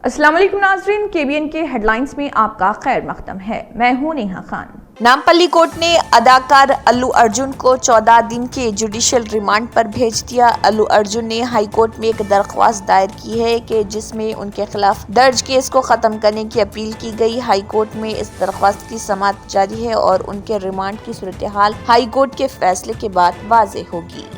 अस्सलाम वालेकुम नाज़रीन, KBN के हेडलाइंस में आपका खैर मकदम है। मैं हूं नेहा खान। नामपल्ली कोर्ट ने अदाकार अल्लू अर्जुन को 14 दिन के जुडिशियल रिमांड पर भेज दिया। अल्लू अर्जुन ने हाई कोर्ट में एक दरख्वास्त दायर की है कि जिसमें उनके खिलाफ दर्ज केस को खत्म करने की अपील की गई। हाई कोर्ट में इस दरख्वास्त की समाअत जारी है और उनके रिमांड की सूरत हाल हाई कोर्ट के फैसले के बाद वाज़ेह होगी।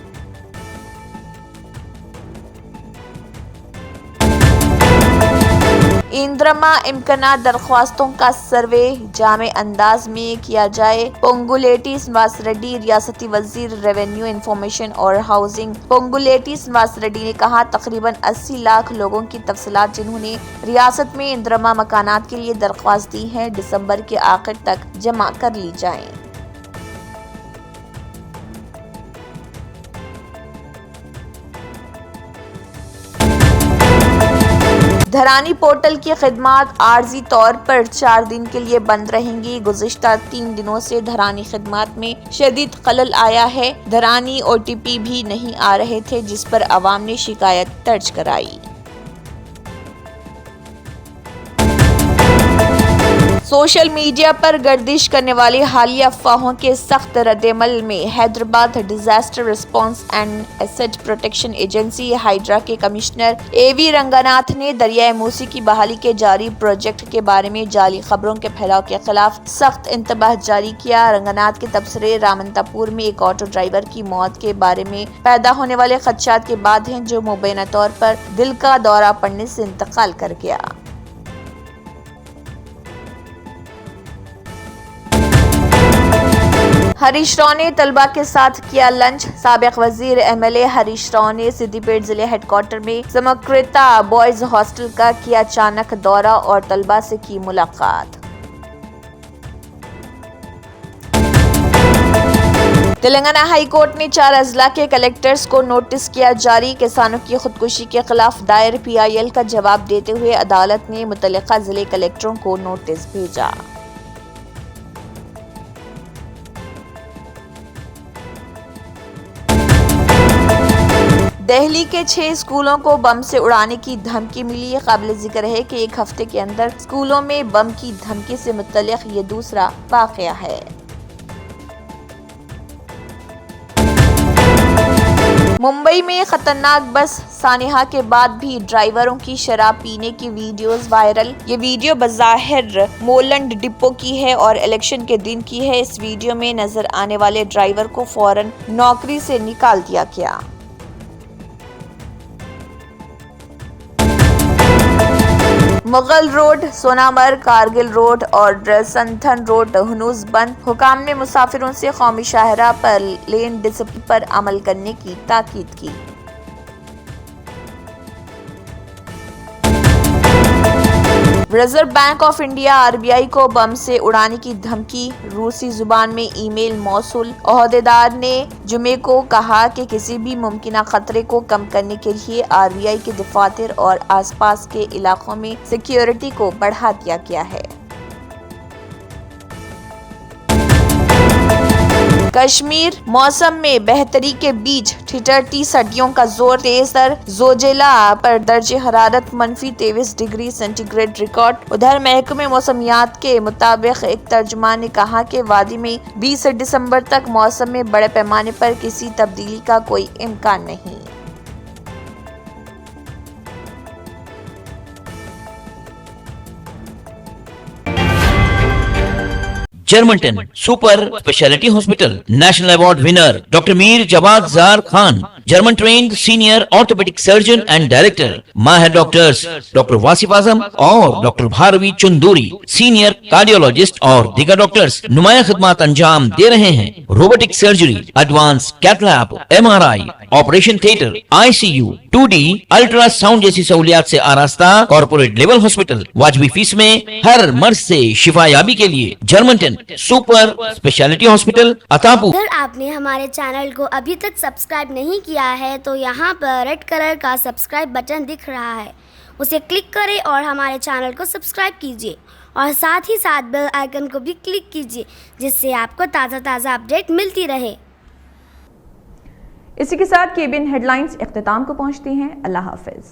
इंद्रमा इम्कानात दरख्वास्तों का सर्वे जामे अंदाज में किया जाए। पोंगुलेटी श्रीनिवास रेड्डी, रियासती वजीर रेवेन्यू, इंफॉर्मेशन और हाउसिंग। पोंगुलेटी श्रीनिवास रेड्डी ने कहा, तकरीबन 80 लाख लोगों की तफसीलात जिन्होंने रियासत में इंद्रमा मकानात के लिए दरख्वास्त दी है, दिसंबर के आखिर तक जमा कर ली जाएं। धरानी पोर्टल की खिदमात आर्जी तौर पर 4 दिन के लिए बंद रहेंगी। गुज़िश्ता 3 दिनों से धरानी खिदमात में शदीद खलल आया है। धरानी OTP भी नहीं आ रहे थे, जिस पर अवाम ने शिकायत दर्ज कराई। सोशल मीडिया पर गर्दिश करने वाली हालिया अफवाहों के सख्त रद्देअमल में Hyderabad disaster response and asset protection agency hydra के कमिश्नर AV रंगनाथ ने दरियाए मूसी की बहाली के जारी प्रोजेक्ट के बारे में जाली खबरों के फैलाव के खिलाफ सख्त इंतबाह जारी किया। रंगनाथ के तबसरे रामनतापुर में एक ऑटो ड्राइवर की मौत के बारे में पैदा होने वाले खदशात के बाद हैं, जो मुबैना तौर पर दिल का दौरा पड़ने से इंतकाल कर गया। हरीश राव ने तलबा के साथ किया लंच। साबिक वजीर MLA हरीश राव ने सिद्दीपेट जिले हेडक्वार्टर में समकृता बॉयज हॉस्टल का किया अचानक दौरा और तलबा से की मुलाकात। तेलंगाना हाई कोर्ट ने 4 अजला के कलेक्टर्स को नोटिस किया जारी। किसानों की खुदकुशी के खिलाफ दायर PIL का जवाब देते हुए अदालत ने मुतल्लिका जिले कलेक्टरों को नोटिस भेजा। दिल्ली के 6 स्कूलों को बम से उड़ाने की धमकी मिली। काबिल जिक्र है कि एक हफ्ते के अंदर स्कूलों में बम की धमकी से मुतल्लिक ये दूसरा वाक़या है। मुंबई में खतरनाक बस सानिहा के बाद भी ड्राइवरों की शराब पीने की वीडियोस वायरल। ये वीडियो बज़ाहिर मोलंड डिपो की है और इलेक्शन के दिन की है। इस वीडियो में नजर आने वाले ड्राइवर को फौरन नौकरी से निकाल दिया गया। मुगल रोड, सोनामर्ग, कारगिल रोड और संथन रोड हनूज बंद। हुकाम ने मुसाफिरों से कौमी शाहराह पर लेन डिसिप्लिन पर अमल करने की ताकीद की। Reserve bank of India RBI को बम से उड़ाने की धमकी। रूसी जुबान में ईमेल मौसूल। ओहदेदार ने जुमे को कहा कि किसी भी मुमकिन खतरे को कम करने के लिए RBI के दफातर और आसपास के इलाकों में सिक्योरिटी को बढ़ा दिया गया है। कश्मीर मौसम में बेहतरी के बीच ठिठुरती सर्दियों का जोर। तेज तर जोजिला पर दर्जे हरारत -23 डिग्री सेंटीग्रेड रिकॉर्ड। उधर महकमे मौसमियात के मुताबिक एक तर्जुमान ने कहा कि वादी में 20 दिसंबर तक मौसम में बड़े पैमाने पर किसी तब्दीली का कोई इम्कान नहीं। जर्मनटन super speciality hospital, national award winner doctor Mir Jawad Zar Khan, German trained senior orthopedic surgeon and director. माहिर डॉक्टर्स डॉक्टर वासिफ आजम और doctor Bharvi Chanduri, senior cardiologist और दीगर डॉक्टर्स नुमाया खिदमत अंजाम दे रहे हैं। Robotic surgery, advance cath lab, MRI, operation theatre, ICU, 2D ultrasound जैसी सहूलियात से आरास्ता कॉर्पोरेट लेवल हॉस्पिटल। वाजबी फीस में हर मर्ज से शिफायाबी के लिए Germanton super speciality hospital, Attapur. अगर आपने हमारे चैनल को अभी तक सब्सक्राइब नहीं किया है तो यहाँ पर रेड कलर का सब्सक्राइब बटन दिख रहा है, उसे क्लिक करें और हमारे चैनल को सब्सक्राइब कीजिए और साथ ही साथ बेल आइकन को भी क्लिक कीजिए, जिससे आपको ताज़ा अपडेट मिलती रहे। इसी के साथ KBN हेडलाइंस इख्तिताम को पहुंचती हैं। अल्लाह हाफिज।